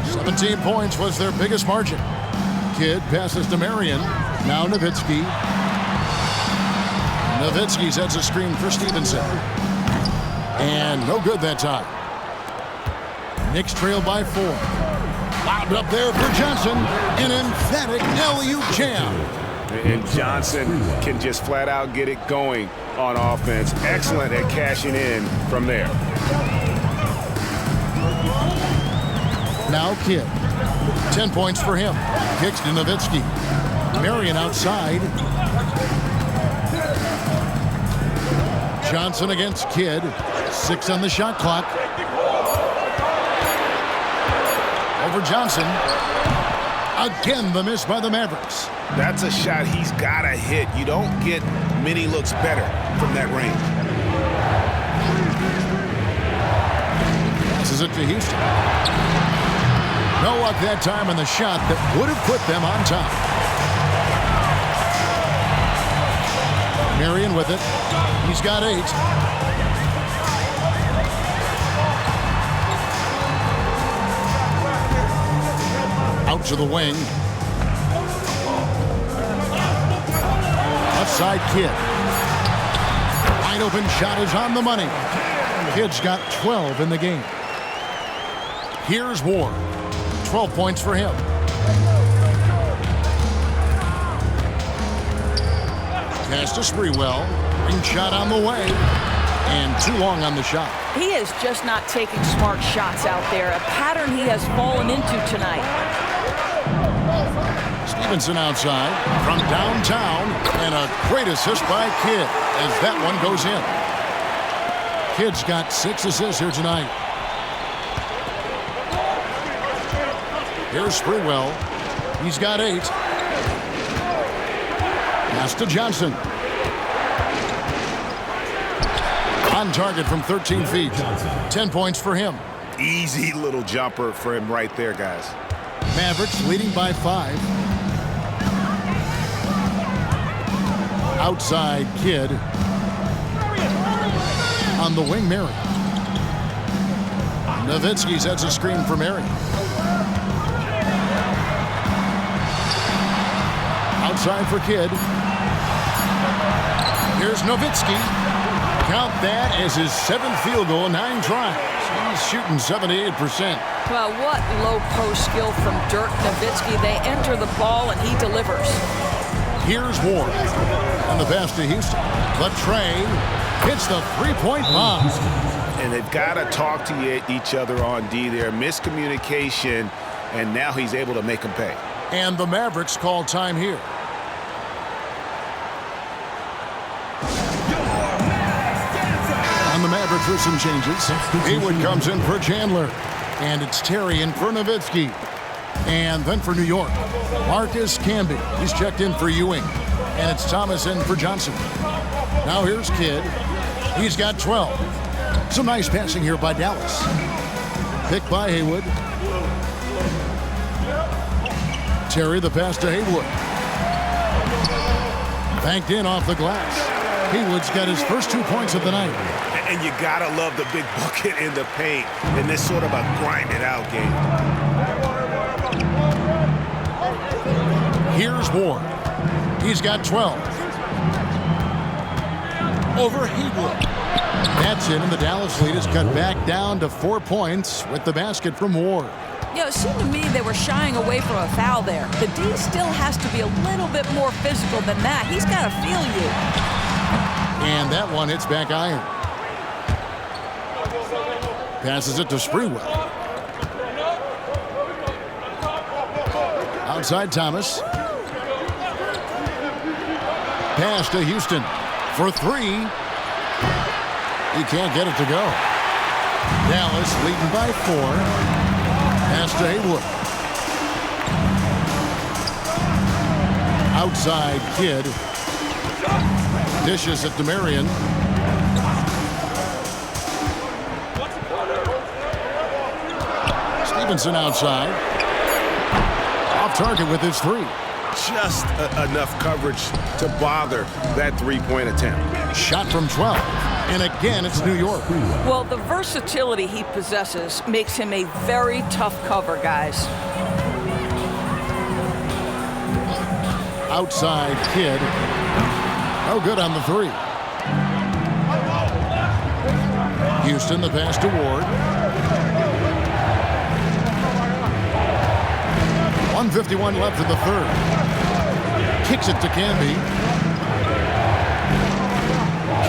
17 points was their biggest margin. Kidd passes to Marion. Now Nowitzki. Nowitzki sets a screen for Stevenson. And no good that time. Knicks trail by 4. Lobbed up there for Johnson. An emphatic alley-oop jam. And Johnson can just flat out get it going on offense. Excellent at cashing in from there. Now Kidd. 10 points for him. Kicks to Nowitzki. Marion outside. Johnson against Kidd. 6 on the shot clock. Over Johnson. Again, the miss by the Mavericks. That's a shot he's got to hit. You don't get many looks better from that range. Passes it to Houston. No luck that time on the shot that would have put them on top. Marion with it. He's got 8. Out to the wing. Left side Kidd. Wide open shot is on the money. Kidd's got 12 in the game. Here's Ward. 12 points for him. Pass to Sprewell. Ring shot on the way. And too long on the shot. He is just not taking smart shots out there, a pattern he has fallen into tonight. Stevenson outside from downtown. And a great assist by Kidd as that one goes in. Kidd's got 6 assists here tonight. Here's Sprewell. He's got 8. Pass to Johnson. On target from 13 feet. 10 points for him. Easy little jumper for him right there, guys. Mavericks leading by 5. Outside Kidd. On the wing, Marion. Nowitzki sets a screen for Marion. Outside for Kidd. Here's Nowitzki. Count that as his 7th field goal in 9 tries. He's shooting 78%. Well, what low post skill from Dirk Nowitzki. They enter the ball and he delivers. Here's Ward. And the pass to Houston. The tray hits the 3-point bomb. And they've got to talk to each other on D there. Miscommunication, and now he's able to make them pay. And the Mavericks call time here. On the Mavericks with some changes. Haywood comes in for Chandler. And it's Terry in for Nowitzki. And then for New York, Marcus Camby. He's checked in for Ewing. And it's Thomas in for Johnson. Now here's Kidd. He's got 12. Some nice passing here by Dallas. Picked by Haywood. Terry, the pass to Haywood. Banked in off the glass. Haywood's got his first 2 points of the night. And you gotta love the big bucket in the paint in this sort of a grind-it-out game. Here's Ward. He's got 12. Over Haywood. That's in, and the Dallas lead is cut back down to 4 points with the basket from Ward. It seemed to me they were shying away from a foul there. The D still has to be a little bit more physical than that. He's got to feel you. And that one hits back iron. Passes it to Sprewell. Outside Thomas. Pass to Houston for 3. He can't get it to go. Dallas leading by 4. Pass to Haywood. Outside Kidd. Dishes it to Marion. Stevenson outside. Off target with his 3. Just enough coverage to bother that three-point attempt. Shot from 12. And again, it's New York. Well, the versatility he possesses makes him a very tough cover, guys. Outside Kidd. No good on the 3. Houston, the pass to Ward. 1:51 left in the third. Kicks it to Camby.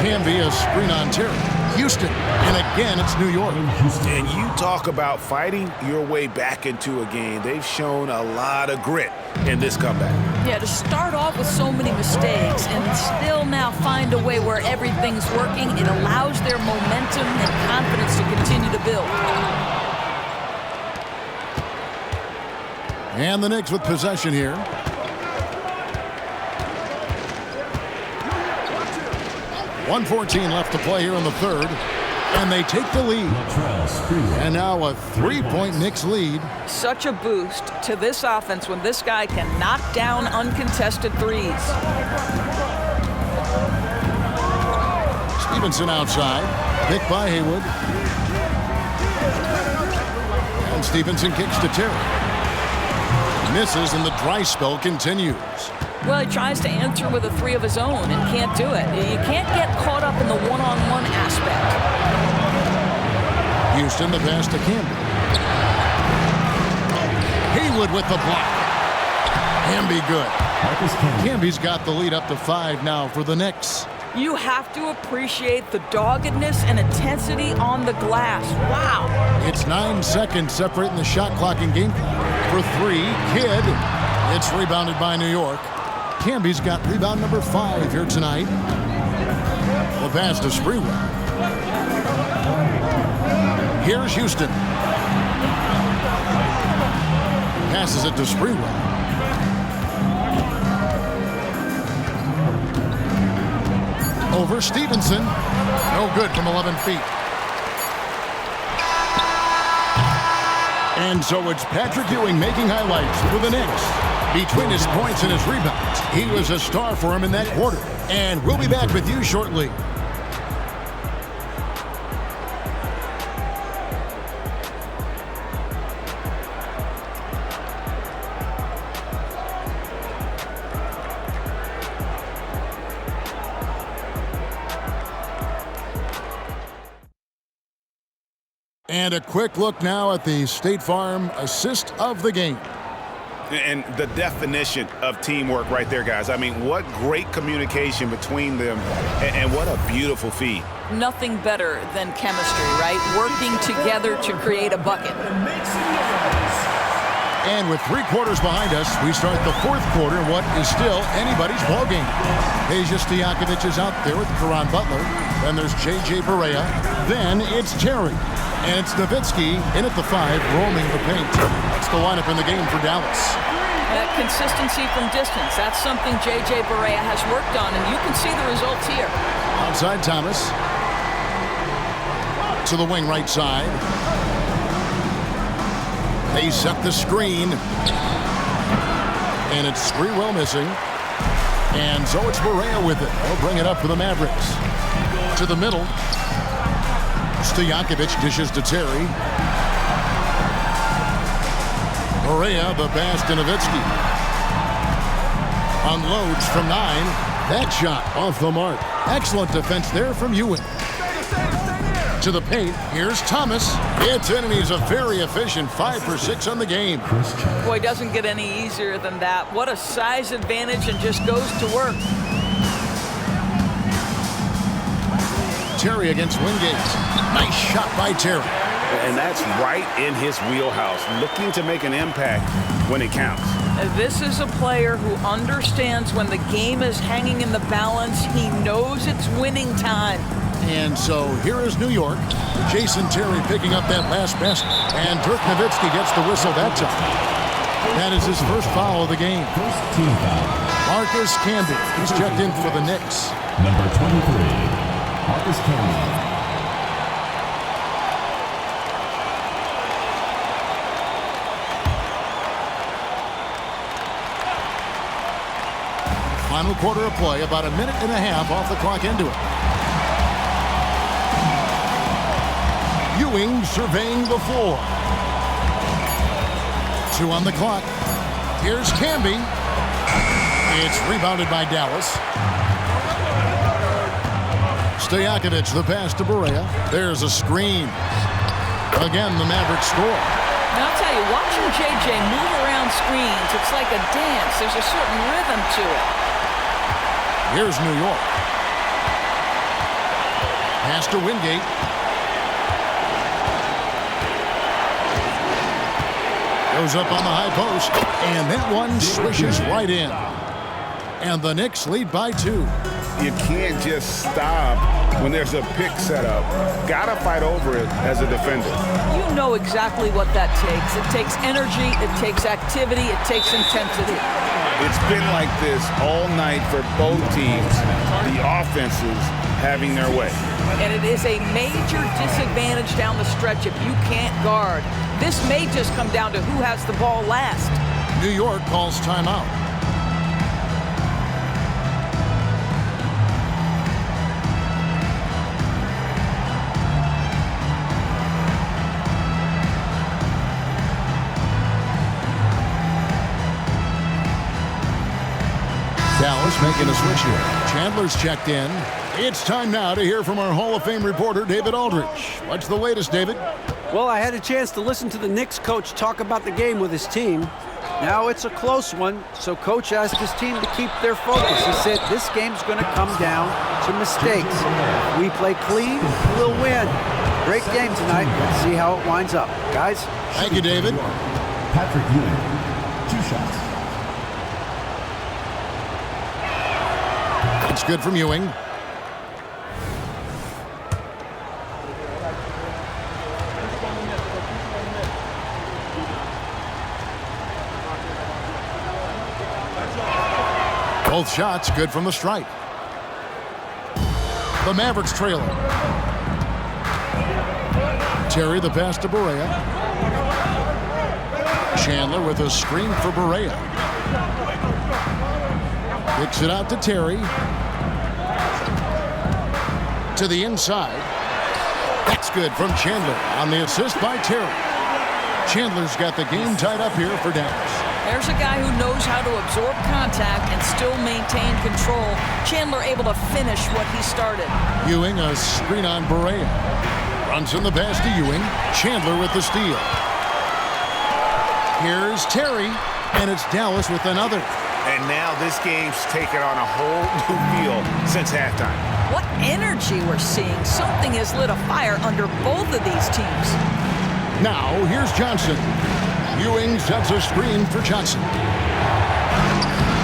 Camby, a screen on Terry. Houston, and again, it's New York. And you talk about fighting your way back into a game. They've shown a lot of grit in this comeback. Yeah, to start off with so many mistakes and still now find a way where everything's working, it allows their momentum and confidence to continue to build. And the Knicks with possession here. .114 left to play here in the third. And they take the lead. And now a 3-point Knicks lead. Such a boost to this offense when this guy can knock down uncontested threes. Stevenson outside. Picked by Haywood. And Stevenson kicks to Terry. Misses, and the dry spell continues. Well, he tries to answer with a 3 of his own and can't do it. You can't get caught up in the one-on-one aspect. Houston, the pass to Camby. Haywood with the block. Camby good. Camby's got the lead up to 5 now for the Knicks. You have to appreciate the doggedness and intensity on the glass. Wow. It's 9 seconds separating the shot clock and game clock. For 3, Kidd. It's rebounded by New York. Camby's got rebound number 5 here tonight. The pass to Sprewell. Here's Houston. Passes it to Sprewell. Over Stevenson. No good from 11 feet. And so it's Patrick Ewing making highlights for the Knicks. Between his points and his rebounds, he was a star for him in that quarter. And we'll be back with you shortly. And a quick look now at the State Farm assist of the game. And the definition of teamwork right there, guys. I mean, what great communication between them, and what a beautiful feed. Nothing better than chemistry, right? Working together to create a bucket. And with 3 quarters behind us, we start the 4th quarter, what is still anybody's ballgame. Peja Stojakovic is out there with Caron Butler. Then there's J.J. Barea. Then it's Terry. And it's Nowitzki in at the 5, roaming the paint. That's the lineup in the game for Dallas. That consistency from distance, that's something J.J. Barea has worked on, and you can see the results here. Outside Thomas. To the wing right side. They set the screen. And it's Sprewell missing. And so it's Barea with it. They'll bring it up for the Mavericks. To the middle. Stojakovic dishes to Terry. Barea, the pass to Nowitzki. Unloads from 9. That shot off the mark. Excellent defense there from Ewing. To the paint. Here's Thomas. It's in, and he's a very efficient 5 for 6 on the game. Boy, doesn't get any easier than that. What a size advantage, and just goes to work. Terry against Wingate. Nice shot by Terry. And that's right in his wheelhouse, looking to make an impact when it counts. This is a player who understands when the game is hanging in the balance. He knows it's winning time. And so here is New York. Jason Terry picking up that last basket. And Dirk Nowitzki gets the whistle that time. That is his first foul of the game. First team foul. Marcus Camby. He's checked in for the Knicks. Number 23. Marcus Camby. Final quarter of play, about a minute and a half off the clock into it. Ewing surveying the floor. 2 on the clock. Here's Camby. It's rebounded by Dallas. Stojakovic, the pass to Barea. There's a screen. Again, the Mavericks score. Now, I'll tell you, watching JJ move around screens, it's like a dance. There's a certain rhythm to it. Here's New York. Pass to Wingate. Goes up on the high post, and that one swishes right in. And the Knicks lead by 2. You can't just stop when there's a pick set up. Gotta fight over it as a defender. You know exactly what that takes. It takes energy, it takes activity, it takes intensity. It's been like this all night for both teams, the offenses having their way. And it is a major disadvantage down the stretch if you can't guard. This may just come down to who has the ball last. New York calls timeout. Dallas making a switch here. Chandler's checked in. It's time now to hear from our Hall of Fame reporter, David Aldridge. What's the latest, David? Well, I had a chance to listen to the Knicks coach talk about the game with his team. Now it's a close one, so coach asked his team to keep their focus. He said this game's going to come down to mistakes. If we play clean, we'll win. Great game tonight. Let's see how it winds up. Guys? Thank you, David. Patrick Ewing. 2 shots. That's good from Ewing. Both shots good from the stripe. The Mavericks trailing. Terry the pass to Barea. Chandler with a screen for Barea. Kicks it out to Terry. To the inside. That's good from Chandler on the assist by Terry. Chandler's got the game tied up here for Dallas. There's a guy who knows how to absorb contact and still maintain control. Chandler able to finish what he started. Ewing a screen on Barea. Runs in the pass to Ewing. Chandler with the steal. Here's Terry, and it's Dallas with another. And now this game's taken on a whole new feel since halftime. What energy we're seeing. Something has lit a fire under both of these teams. Now, here's Johnson. Ewing sets a screen for Johnson.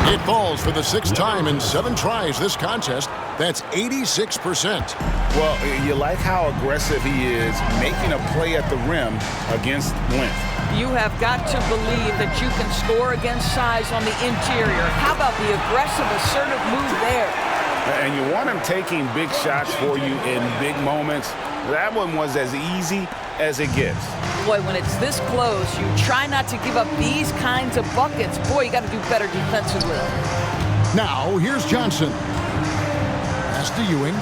It falls for the 6th time in 7 tries this contest. That's 86%. Well, you like how aggressive he is, making a play at the rim against length. You have got to believe that you can score against size on the interior. How about the aggressive, assertive move there? And you want him taking big shots for you in big moments. That one was as easy as it gets. Boy, when it's this close, you try not to give up these kinds of buckets. Boy, you got to do better defensively. Now, here's Johnson. Pass to Ewing.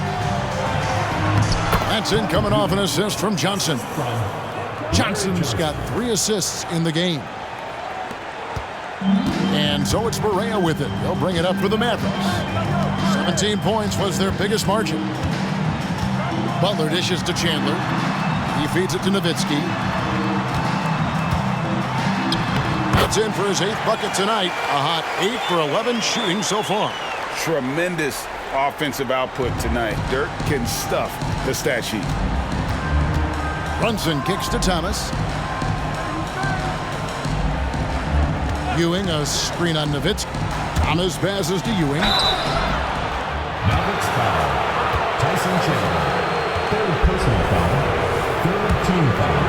That's in, coming off an assist from Johnson. Johnson's got 3 assists in the game. And so it's Barea with it. They'll bring it up for the Mavericks. 17 points was their biggest margin. Butler dishes to Chandler. He feeds it to Nowitzki. That's in for his 8th bucket tonight. A hot 8 for 11 shooting so far. Tremendous offensive output tonight. Dirk can stuff the stat sheet. Brunson kicks to Thomas. Ewing, a screen on Nowitzki. Thomas passes to Ewing. Mavericks foul. Tyson Chandler. 3rd personal foul. 3rd team foul.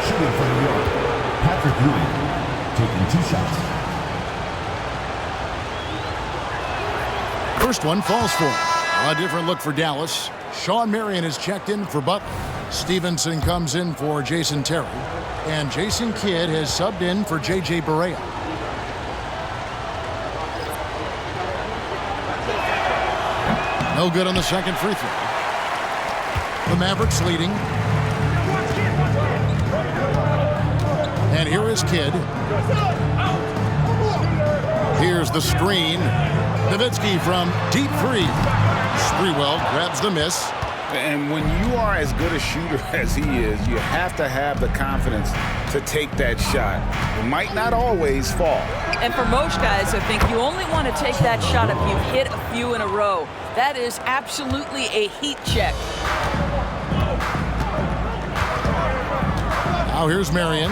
Shooting for New York, Patrick Ewing, taking 2 shots. First one falls for him. A different look for Dallas. Sean Marion is checked in for Butler. Stevenson comes in for Jason Terry. And Jason Kidd has subbed in for J.J. Barea. No good on the second free throw. The Mavericks leading. And here is Kidd. Here's the screen. Nowitzki from deep 3. Sprewell grabs the miss. And when you are as good a shooter as he is, you have to have the confidence to take that shot. It might not always fall. And for most guys, I think you only want to take that shot if you've hit a few in a row. That is absolutely a heat check. Now here's Marion.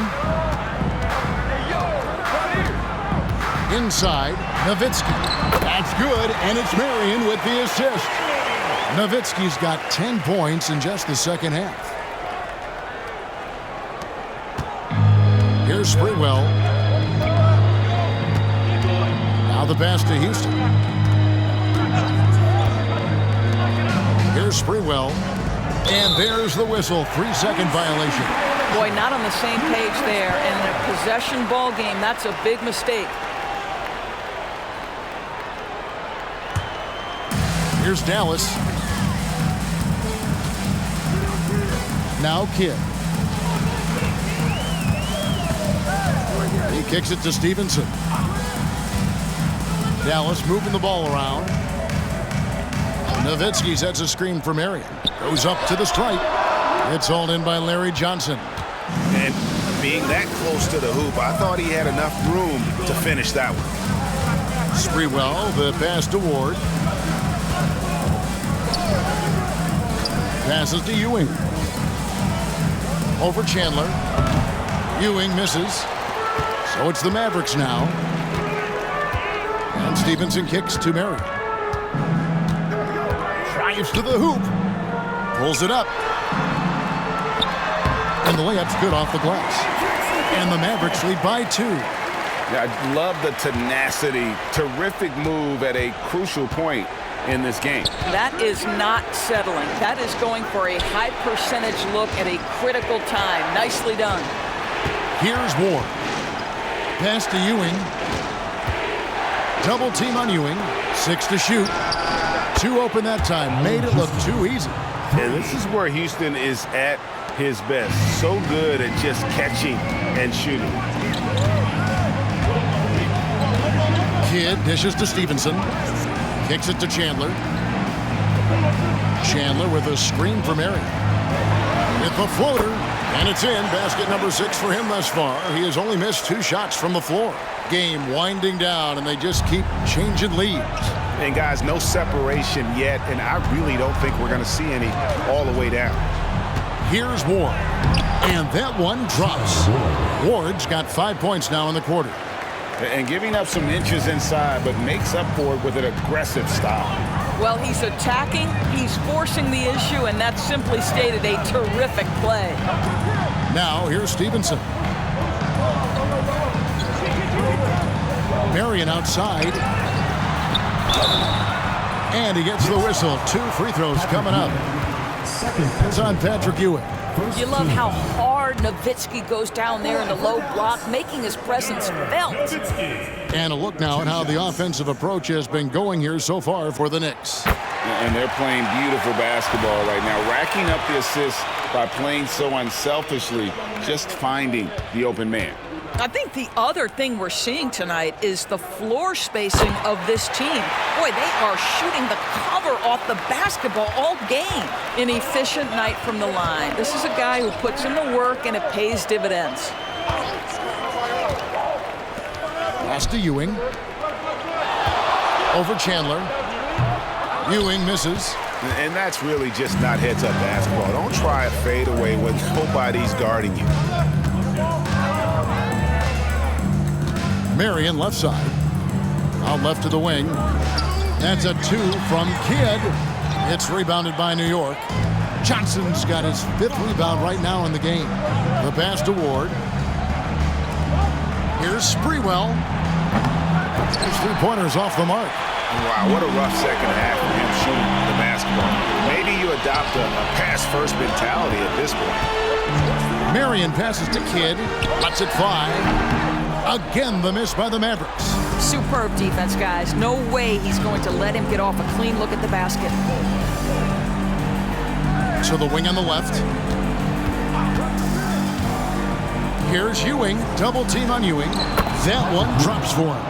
Inside, Nowitzki. That's good, and it's Marion with the assist. Nowitzki's got 10 points in just the second half. Here's Sprewell. Now the pass to Houston. Here's Sprewell. And there's the whistle. 3-second violation. Boy, not on the same page there. And in a possession ball game, that's a big mistake. Here's Dallas. Now Kidd. He kicks it to Stevenson. Dallas moving the ball around. Nowitzki sets a screen for Marion. Goes up to the stripe. It's hauled in by Larry Johnson. And being that close to the hoop, I thought he had enough room to finish that one. Sprewell, the pass to Ward. Passes to Ewing. Over Chandler. Ewing misses. So it's the Mavericks now. And Stevenson kicks to Marion. Drives to the hoop. Pulls it up. And the layup's good off the glass. And the Mavericks lead by 2. Yeah, I love the tenacity. Terrific move at a crucial point in this game. That is not settling. That is going for a high percentage look at a critical time. Nicely done. Here's Ward. Pass to Ewing. Double team on Ewing. 6 to shoot. 2 open that time. Made it look too easy. And this is where Houston is at his best. So good at just catching and shooting. Kidd dishes to Stevenson. Kicks it to Chandler. Chandler with a screen for Marion. With the floater. And it's in. Basket number 6 for him thus far. He has only missed 2 shots from the floor. Game winding down, and they just keep changing leads. And guys, no separation yet, and I really don't think we're going to see any all the way down. Here's Ward. And that one drops. Ward's got 5 points now in the quarter. And giving up some inches inside, but makes up for it with an aggressive style. Well, he's attacking, he's forcing the issue, and that's simply stated a terrific play. Now, here's Stevenson. Marion outside. And he gets the whistle. 2 free throws coming up. It's on Patrick Ewing. You love how hard Nowitzki goes down there in the low block, making his presence felt. And a look now at how the offensive approach has been going here so far for the Knicks. And they're playing beautiful basketball right now, racking up the assists by playing so unselfishly, just finding the open man. I think the other thing we're seeing tonight is the floor spacing of this team. Boy, they are shooting the cover off the basketball all game. An efficient night from the line. This is a guy who puts in the work and it pays dividends. Pass to Ewing. Over Chandler. Ewing misses. And that's really just not heads-up basketball. Don't try a fadeaway when nobody's guarding you. Marion left side. Out left to the wing. That's a 2 from Kidd. It's rebounded by New York. Johnson's got his 5th rebound right now in the game. The pass to Ward. Here's Sprewell. His 3-pointers off the mark. Wow, what a rough second half for him shooting the basketball. Maybe you adopt a pass-first mentality at this point. Marion passes to Kidd. Cuts it 5. Again, the miss by the Mavericks. Superb defense, guys. No way he's going to let him get off a clean look at the basket. So the wing on the left. Here's Ewing. Double team on Ewing. That one drops for him.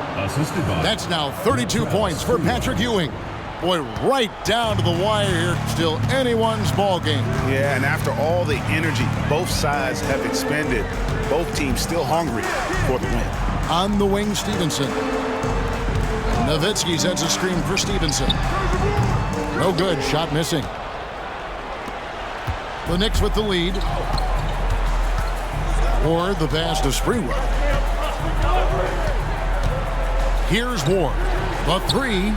That's now 32 points for Patrick Ewing. Boy, right down to the wire here. Still anyone's ball game. Yeah, and after all the energy both sides have expended, both teams still hungry for the win. On the wing, Stevenson. Nowitzki sets a screen for Stevenson. No good. Shot missing. The Knicks with the lead. Ward, the pass to Sprewell. Here's Ward. The 3.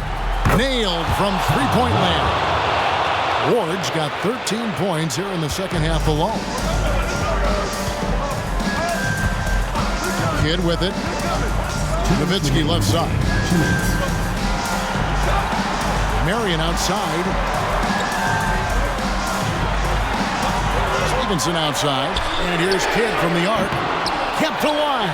Nailed from three-point land. Ward's got 13 points here in the second half alone. Kidd with it. Nowitzki left side. Marion outside. Stevenson outside. And here's Kidd from the arc. Kept alive.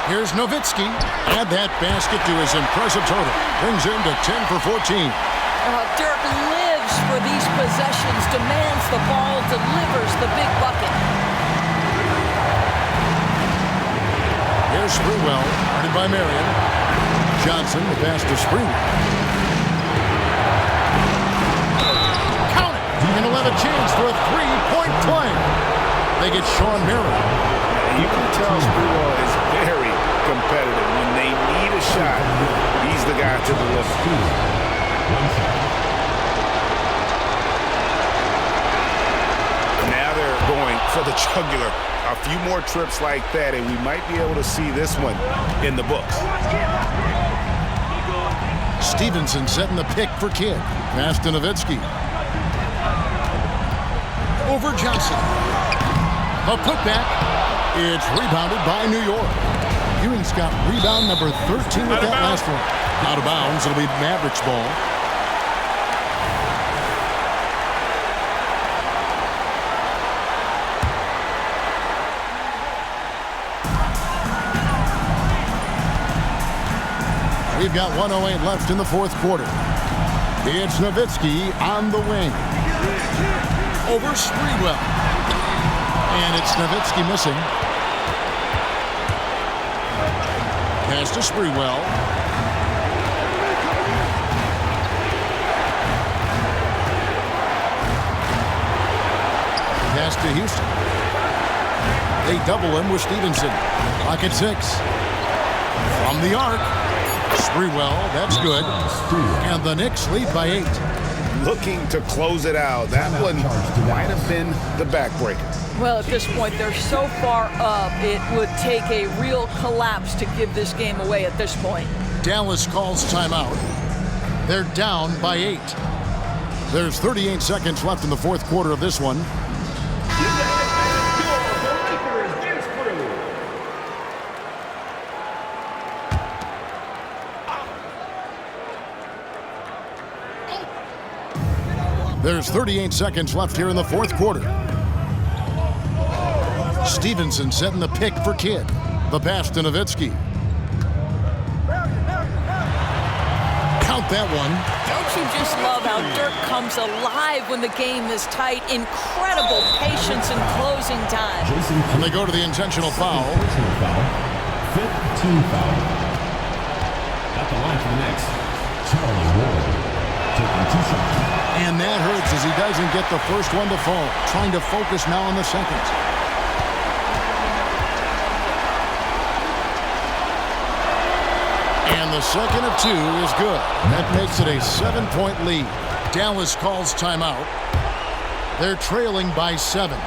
Here's Nowitzki. Add that basket to his impressive total. Brings him to 10 for 14. Dirk lives for these possessions, demands the ball, delivers the big bucket. Here's Sprewell, guarded by Marion. Johnson, the pass to Sprewell. Count it! And he'll have a chance for a 3-point play. They get Sean Marion. You can tell Sprewell is very competitive. When they need a shot, he's the guy to deliver. Now they're going for the jugular. A few more trips like that, and we might be able to see this one in the books. Stevenson setting the pick for Kidd. Pass to Nowitzki. Over Johnson. A putback. It's rebounded by New York. Ewing's got rebound number 13 with that last one. Out of bounds. It'll be Mavericks ball. We've got 1:08 left in the fourth quarter. It's Nowitzki on the wing. Over Sprewell. And it's Nowitzki missing. Pass to Sprewell. Pass to Houston. They double him with Stevenson. Clock at 6. From the arc. Sprewell, that's good. And the Knicks lead by 8. Looking to close it out. That one might have been the backbreaker. Well, at this point, they're so far up, it would take a real collapse to give this game away at this point. Dallas calls timeout. They're down by 8. There's 38 seconds left in the fourth quarter of this one. There's 38 seconds left here in the fourth quarter. Stevenson setting the pick for Kidd. The pass to Nowitzki. Count that one. Don't you just love how Dirk comes alive when the game is tight? Incredible patience in closing time. And they go to the intentional foul. fifth team foul. At the line for the Knicks, Charlie Ward, taking 2 shots. And that hurts as he doesn't get the first one to fall. Trying to focus now on the second. And the second of 2 is good. That makes it a 7-point lead. Dallas calls timeout. They're trailing by 7.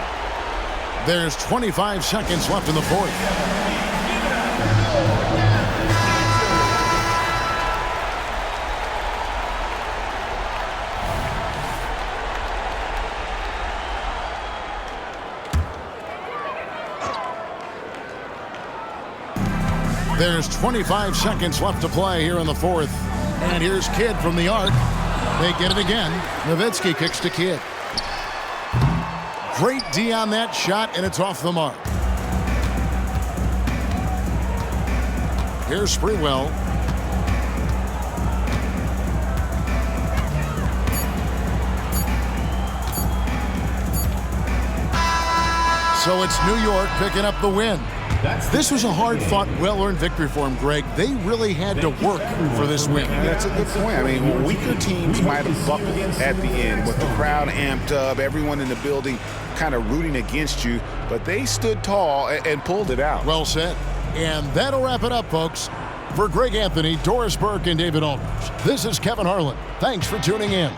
There's 25 seconds left in the fourth. There's 25 seconds left to play here in the fourth. And here's Kidd from the arc. They get it again. Nowitzki kicks to Kidd. Great D on that shot, and it's off the mark. Here's Sprewell. So it's New York picking up the win. This was a hard-fought, well-earned victory for them, Greg. They really had to work for this win. That's a good point. I mean, weaker teams might have buckled at the end with the crowd amped up, everyone in the building kind of rooting against you, but they stood tall and pulled it out. Well said. And that'll wrap it up, folks. For Greg Anthony, Doris Burke, and David Aldridge, this is Kevin Harlan. Thanks for tuning in.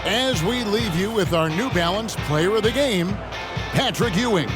As we leave you with our New Balance Player of the Game, Patrick Ewing.